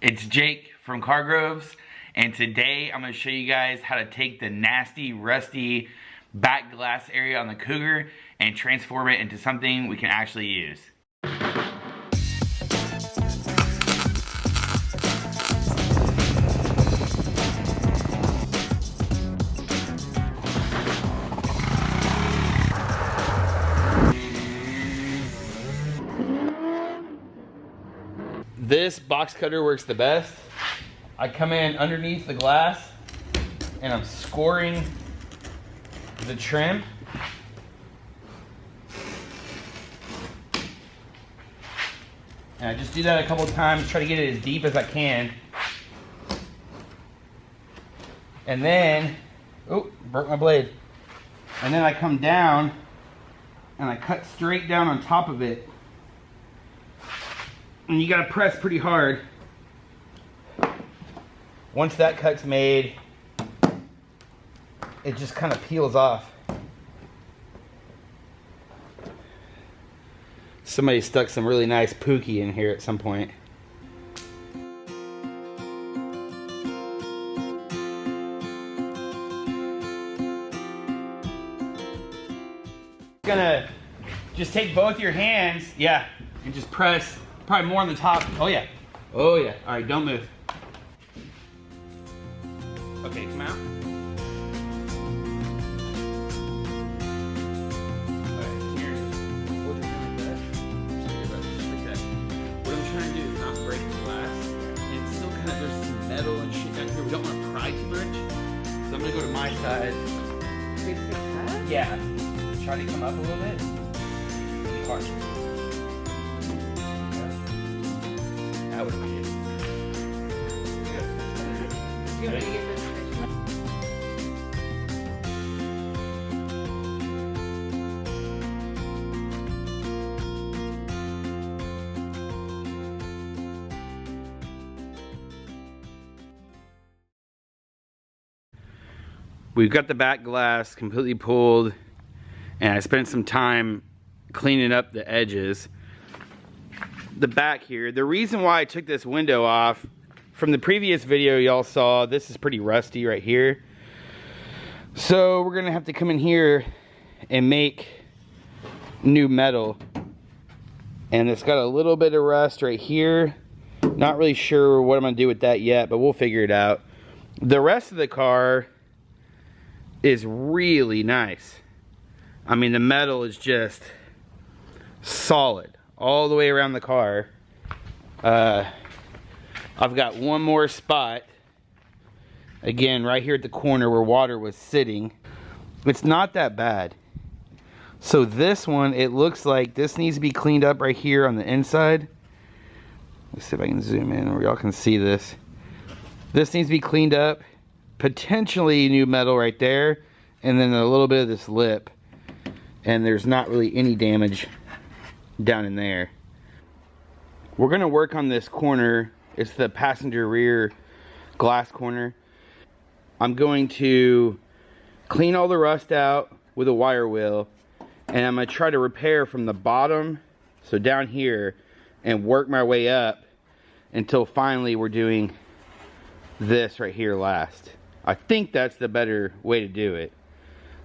It's Jake from Car Groves, and today I'm going to show you guys how to take the nasty, rusty back glass area on the Cougar and transform it into something we can actually use. This box cutter works the best. I come in underneath the glass and I'm scoring the trim. And I just do that a couple times, try to get it as deep as I can. And then, oh, broke my blade. And then I come down and I cut straight down on top of it. And you gotta press pretty hard. Once that cut's made, it just kind of peels off. Somebody stuck some really nice pookie in here at some point. Gonna just take both your hands, yeah, and just press. Probably more on the top. Oh yeah. Oh yeah. All right, don't move. Okay, come out. All right, here. Hold your hand like that. Just like that. What I'm trying to do is not break the glass. And it's still kind of, there's some metal and shit down here. We don't want to pry too much. So I'm gonna go to my side. Yeah. Try to come up a little bit. Be cautious. That would be it. You want to get this fish? We've got the back glass completely pulled, and I spent some time cleaning up the edges. The back here, the reason why I took this window off, from the previous video y'all saw, this is pretty rusty right here. So we're gonna have to come in here and make new metal. And it's got a little bit of rust right here. Not really sure what I'm gonna do with that yet, but we'll figure it out. The rest of the car is really nice. I mean, the metal is just solid all the way around the car. I've got one more spot, again right here at the corner where water was sitting. It's not that bad. So this one, it looks like this needs to be cleaned up right here on the inside. Let's see if I can zoom in where y'all can see this. This needs to be cleaned up, potentially new metal right there, and then a little bit of this lip, and there's not really any damage down in there. We're gonna work on this corner. It's the passenger rear glass corner. I'm going to clean all the rust out with a wire wheel, and I'm gonna try to repair from the bottom, so down here, and work my way up until finally we're doing this right here last. I think that's the better way to do it.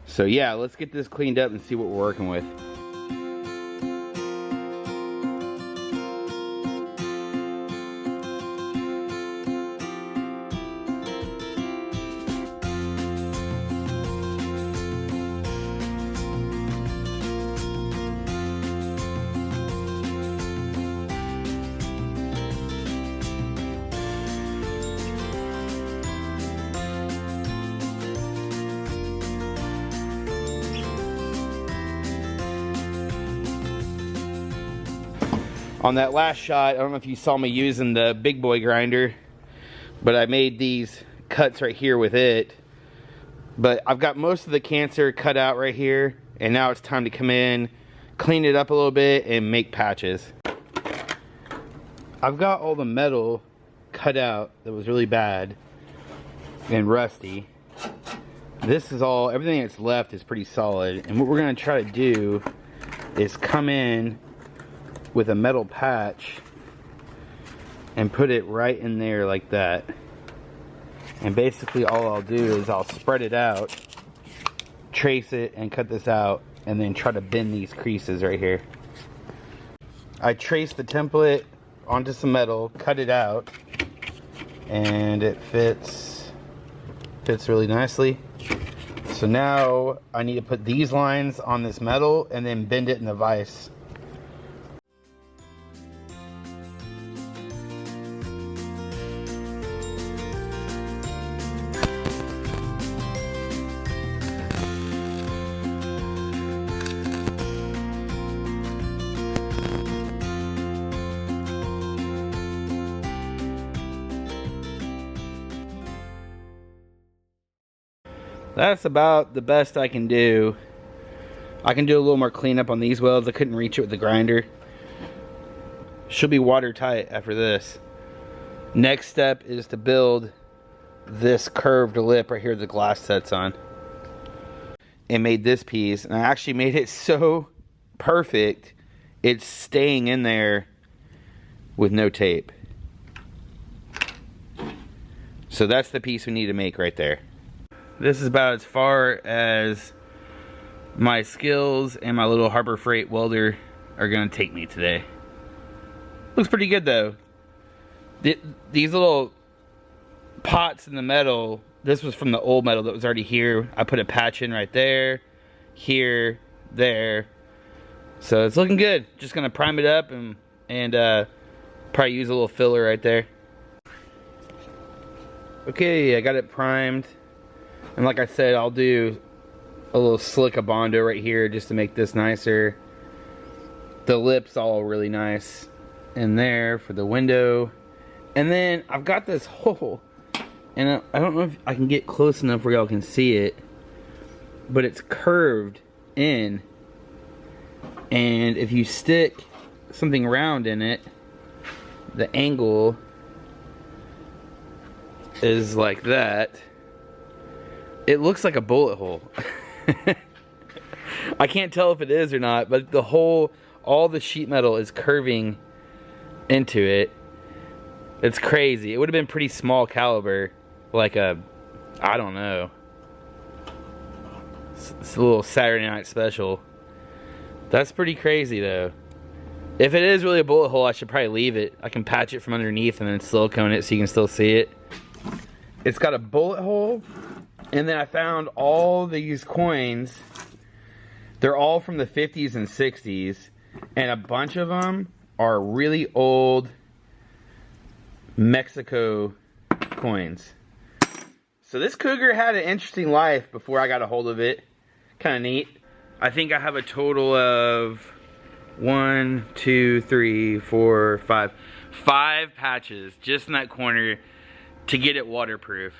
So yeah, let's get this cleaned up and see what we're working with. On that last shot, I don't know if you saw me using the big boy grinder, but I made these cuts right here with it. But I've got most of the cancer cut out right here, and now it's time to come in, clean it up a little bit, and make patches. I've got all the metal cut out that was really bad and rusty. This is all, everything that's left is pretty solid. And what we're gonna try to do is come in with a metal patch and put it right in there like that. And basically all I'll do is I'll spread it out, trace it, and cut this out, and then try to bend these creases right here. I traced the template onto some metal, cut it out, and it fits really nicely. So now I need to put these lines on this metal and then bend it in the vise. That's about the best I can do. I can do a little more cleanup on these welds. I couldn't reach it with the grinder. Should be watertight after this. Next step is to build this curved lip right here the glass sets on. And made this piece, and I actually made it so perfect it's staying in there with no tape. So that's the piece we need to make right there. This is about as far as my skills and my little Harbor Freight welder are gonna take me today. Looks pretty good though. These little pots in the metal, this was from the old metal that was already here. I put a patch in right there, here, there. So it's looking good. Just gonna prime it up and probably use a little filler right there. Okay, I got it primed. And like I said, I'll do a little slick of Bondo right here just to make this nicer. The lips all really nice in there for the window. And then I've got this hole, and I don't know if I can get close enough where y'all can see it, but it's curved in. And if you stick something round in it, the angle is like that. It looks like a bullet hole. I can't tell if it is or not, but the whole, all the sheet metal is curving into it. It's crazy. It would have been pretty small caliber, like a, I don't know. It's a little Saturday night special. That's pretty crazy though. If it is really a bullet hole, I should probably leave it. I can patch it from underneath and then silicone it so you can still see it. It's got a bullet hole. And then I found all these coins. They're all from the 50s and 60s. And a bunch of them are really old Mexico coins. So this Cougar had an interesting life before I got a hold of it. Kind of neat. I think I have a total of 1, 2, 3, 4, 5. 5 patches just in that corner to get it waterproof.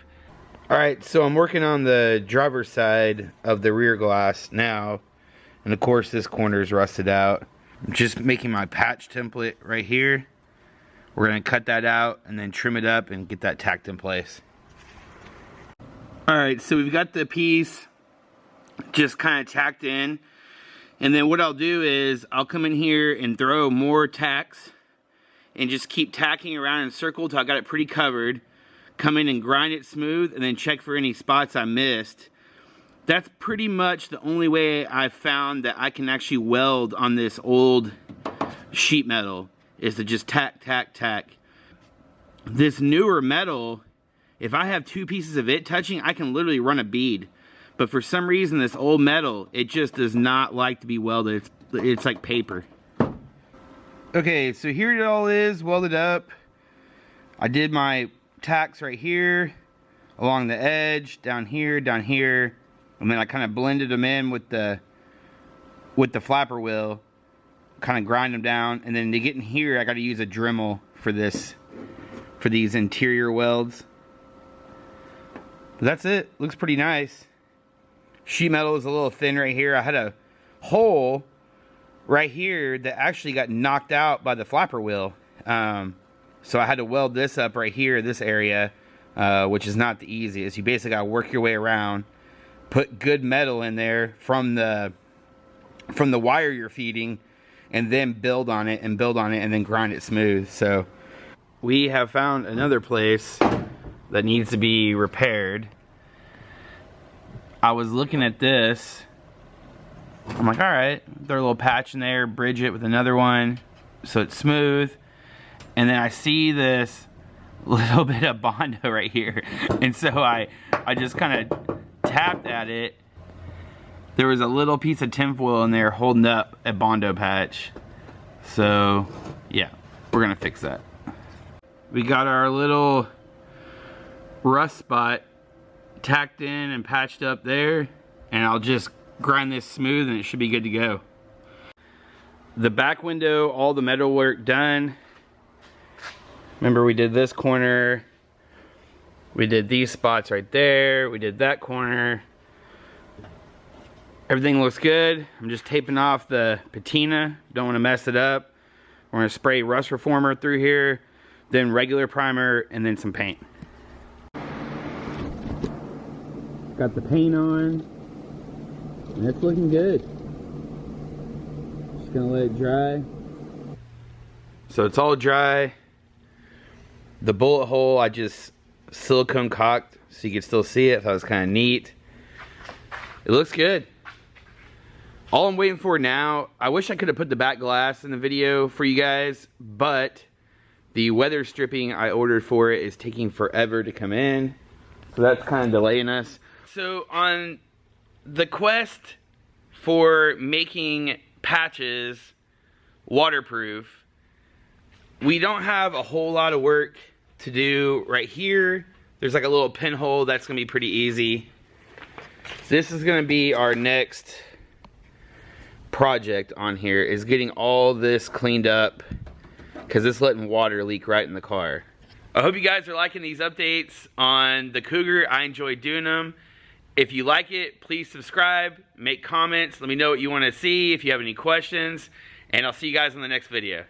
Alright, so I'm working on the driver's side of the rear glass now. And of course this corner is rusted out. I'm just making my patch template right here. We're going to cut that out and then trim it up and get that tacked in place. Alright, so we've got the piece just kind of tacked in. And then what I'll do is I'll come in here and throw more tacks and just keep tacking around in a circle until I got it pretty covered. Come in and grind it smooth and then check for any spots I missed. That's pretty much the only way I've found that I can actually weld on this old sheet metal, is to just tack, tack, tack. This newer metal, if I have 2 pieces of it touching, I can literally run a bead. But for some reason, this old metal, it just does not like to be welded. It's like paper. Okay, so here it all is, welded up. I did my tacks right here, along the edge, down here, and then I kind of blended them in with the flapper wheel, kind of grind them down, and then to get in here, I got to use a Dremel for this, for these interior welds. But that's it. Looks pretty nice. Sheet metal is a little thin right here. I had a hole right here that actually got knocked out by the flapper wheel. So I had to weld this up right here, this area, which is not the easiest. You basically got to work your way around, put good metal in there from the wire you're feeding, and then build on it, and then grind it smooth. So we have found another place that needs to be repaired. I was looking at this. I'm like, all right, throw a little patch in there, bridge it with another one so it's smooth. And then I see this little bit of Bondo right here. And so I just kind of tapped at it. There was a little piece of tinfoil in there holding up a Bondo patch. So yeah, we're gonna fix that. We got our little rust spot tacked in and patched up there, and I'll just grind this smooth and it should be good to go. The back window, all the metal work done. Remember, we did this corner, we did these spots right there, we did that corner. Everything looks good. I'm just taping off the patina, don't want to mess it up. We're going to spray rust reformer through here, then regular primer, and then some paint. Got the paint on, and it's looking good. Just gonna let it dry. So it's all dry. The bullet hole I just silicone caulked so you could still see it. I thought it was kind of neat. It looks good. All I'm waiting for now, I wish I could have put the back glass in the video for you guys, but the weather stripping I ordered for it is taking forever to come in. So that's kind of delaying us. So on the quest for making patches waterproof, we don't have a whole lot of work to do right here. There's like a little pinhole that's gonna be pretty easy. This is gonna be our next project on here, is getting all this cleaned up because it's letting water leak right in the car. I hope you guys are liking these updates on the Cougar. I enjoy doing them. If you like it, please subscribe, make comments, let me know what you want to see, if you have any questions, and I'll see you guys in the next video.